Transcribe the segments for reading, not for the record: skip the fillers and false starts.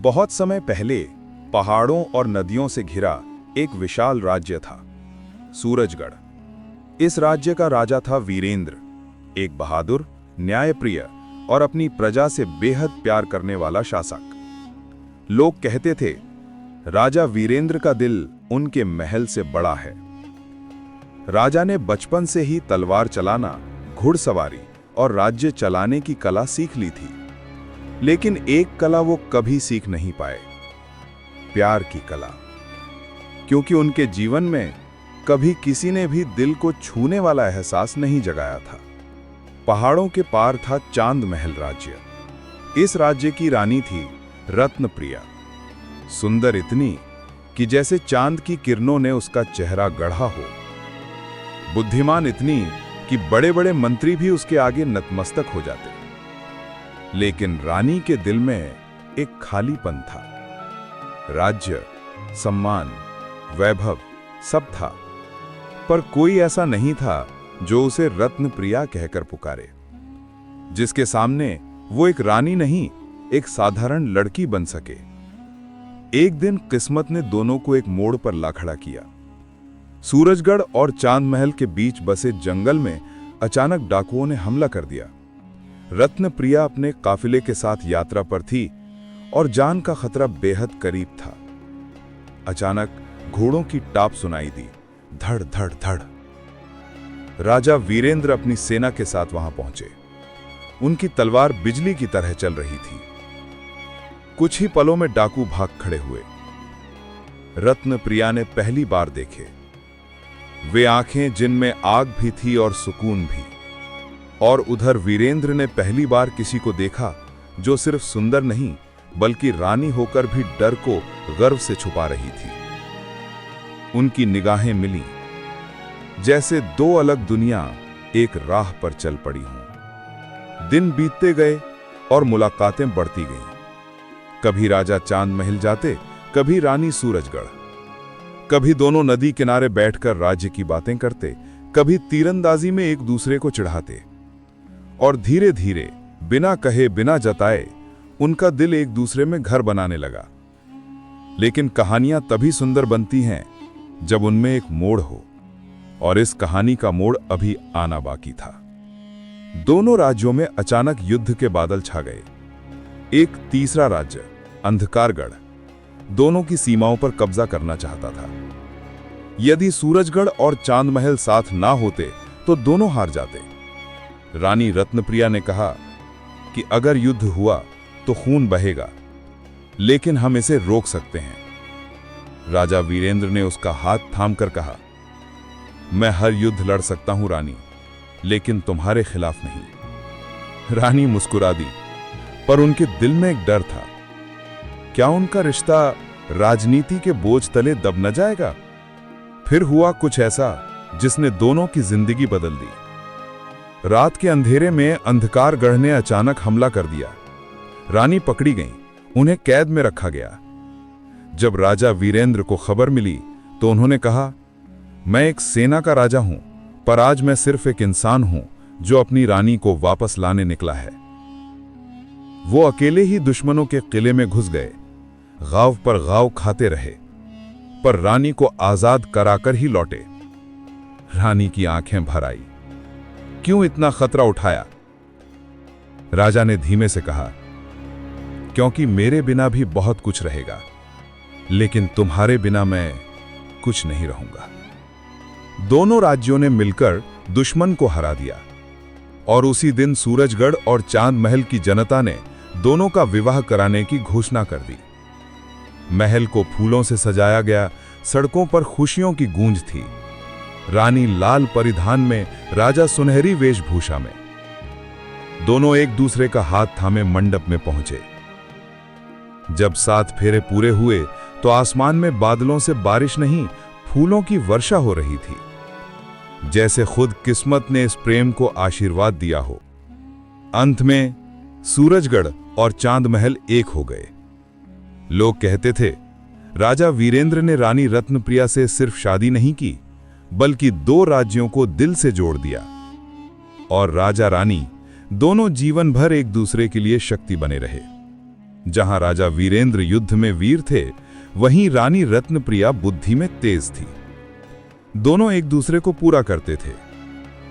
बहुत समय पहले पहाड़ों और नदियों से घिरा एक विशाल राज्य था, सूरजगढ़। इस राज्य का राजा था वीरेंद्र, एक बहादुर, न्यायप्रिय और अपनी प्रजा से बेहद प्यार करने वाला शासक। लोग कहते थे, राजा वीरेंद्र का दिल उनके महल से बड़ा है। राजा ने बचपन से ही तलवार चलाना, घुड़सवारी और राज्य चलाने की कला सीख ली थी, लेकिन एक कला वो कभी सीख नहीं पाए, प्यार की कला। क्योंकि उनके जीवन में कभी किसी ने भी दिल को छूने वाला एहसास नहीं जगाया था। पहाड़ों के पार था चांद महल राज्य। इस राज्य की रानी थी रत्नप्रिया, सुंदर इतनी कि जैसे चांद की किरणों ने उसका चेहरा गढ़ा हो, बुद्धिमान इतनी कि बड़े बड़े मंत्री भी उसके आगे नतमस्तक हो जाते। लेकिन रानी के दिल में एक खालीपन था। राज्य, सम्मान, वैभव सब था, पर कोई ऐसा नहीं था जो उसे रत्नप्रिया कहकर पुकारे, जिसके सामने वो एक रानी नहीं, एक साधारण लड़की बन सके। एक दिन किस्मत ने दोनों को एक मोड़ पर ला खड़ा किया। सूरजगढ़ और चांद महल के बीच बसे जंगल में अचानक डाकुओं ने हमला कर दिया। रत्नप्रिया अपने काफिले के साथ यात्रा पर थी और जान का खतरा बेहद करीब था। अचानक घोड़ों की टाप सुनाई दी, धड़ धड़ धड़। राजा वीरेंद्र अपनी सेना के साथ वहां पहुंचे। उनकी तलवार बिजली की तरह चल रही थी। कुछ ही पलों में डाकू भाग खड़े हुए। रत्नप्रिया ने पहली बार देखे वे आंखें जिनमें आग भी थी और सुकून भी। और उधर वीरेंद्र ने पहली बार किसी को देखा जो सिर्फ सुंदर नहीं बल्कि रानी होकर भी डर को गर्व से छुपा रही थी। उनकी निगाहें मिली, जैसे दो अलग दुनिया एक राह पर चल पड़ी हों। दिन बीतते गए और मुलाकातें बढ़ती गईं। कभी राजा चांद महल जाते, कभी रानी सूरजगढ़। कभी दोनों नदी किनारे बैठकर राज्य की बातें करते, कभी तीरंदाजी में एक दूसरे को चिढ़ाते। और धीरे धीरे, बिना कहे बिना जताए, उनका दिल एक दूसरे में घर बनाने लगा। लेकिन कहानियां तभी सुंदर बनती हैं जब उनमें एक मोड़ हो, और इस कहानी का मोड़ अभी आना बाकी था। दोनों राज्यों में अचानक युद्ध के बादल छा गए। एक तीसरा राज्य, अंधकारगढ़, दोनों की सीमाओं पर कब्जा करना चाहता था। यदि सूरजगढ़ और चांद महल साथ ना होते तो दोनों हार जाते। रानी रत्नप्रिया ने कहा कि अगर युद्ध हुआ तो खून बहेगा, लेकिन हम इसे रोक सकते हैं। राजा वीरेंद्र ने उसका हाथ थामकर कहा, मैं हर युद्ध लड़ सकता हूं रानी, लेकिन तुम्हारे खिलाफ नहीं। रानी मुस्कुरा दी, पर उनके दिल में एक डर था। क्या उनका रिश्ता राजनीति के बोझ तले दब न जाएगा? फिर हुआ कुछ ऐसा जिसने दोनों की जिंदगी बदल दी। रात के अंधेरे में अंधकारगढ़ ने अचानक हमला कर दिया। रानी पकड़ी गईं, उन्हें कैद में रखा गया। जब राजा वीरेंद्र को खबर मिली तो उन्होंने कहा, मैं एक सेना का राजा हूं, पर आज मैं सिर्फ एक इंसान हूं जो अपनी रानी को वापस लाने निकला है। वो अकेले ही दुश्मनों के किले में घुस गए, गांव पर गांव खाते रहे, पर रानी को आजाद कराकर ही लौटे। रानी की आंखें भर आई। क्यों इतना खतरा उठाया? राजा ने धीमे से कहा, क्योंकि मेरे बिना भी बहुत कुछ रहेगा, लेकिन तुम्हारे बिना मैं कुछ नहीं रहूंगा। दोनों राज्यों ने मिलकर दुश्मन को हरा दिया, और उसी दिन सूरजगढ़ और चांद महल की जनता ने दोनों का विवाह कराने की घोषणा कर दी। महल को फूलों से सजाया गया, सड़कों पर खुशियों की गूंज थी। रानी लाल परिधान में, राजा सुनहरी वेशभूषा में। दोनों एक दूसरे का हाथ थामे मंडप में पहुंचे। जब 7 फेरे पूरे हुए तो आसमान में बादलों से बारिश नहीं, फूलों की वर्षा हो रही थी, जैसे खुद किस्मत ने इस प्रेम को आशीर्वाद दिया हो। अंत में सूरजगढ़ और चांद महल एक हो गए। लोग कहते थे, राजा वीरेंद्र ने रानी रत्नप्रिया से सिर्फ शादी नहीं की, बल्कि 2 राज्यों को दिल से जोड़ दिया। और राजा रानी दोनों जीवन भर एक दूसरे के लिए शक्ति बने रहे। जहां राजा वीरेंद्र युद्ध में वीर थे, वहीं रानी रत्नप्रिया बुद्धि में तेज थी। दोनों एक दूसरे को पूरा करते थे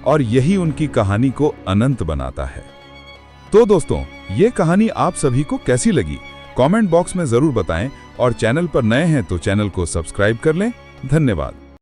और यही उनकी कहानी को अनंत बनाता है। तो दोस्तों, ये कहानी आप सभी को कैसी लगी कमेंट बॉक्स में जरूर बताएं और चैनल पर नए हैं तो चैनल को सब्सक्राइब कर लें। धन्यवाद।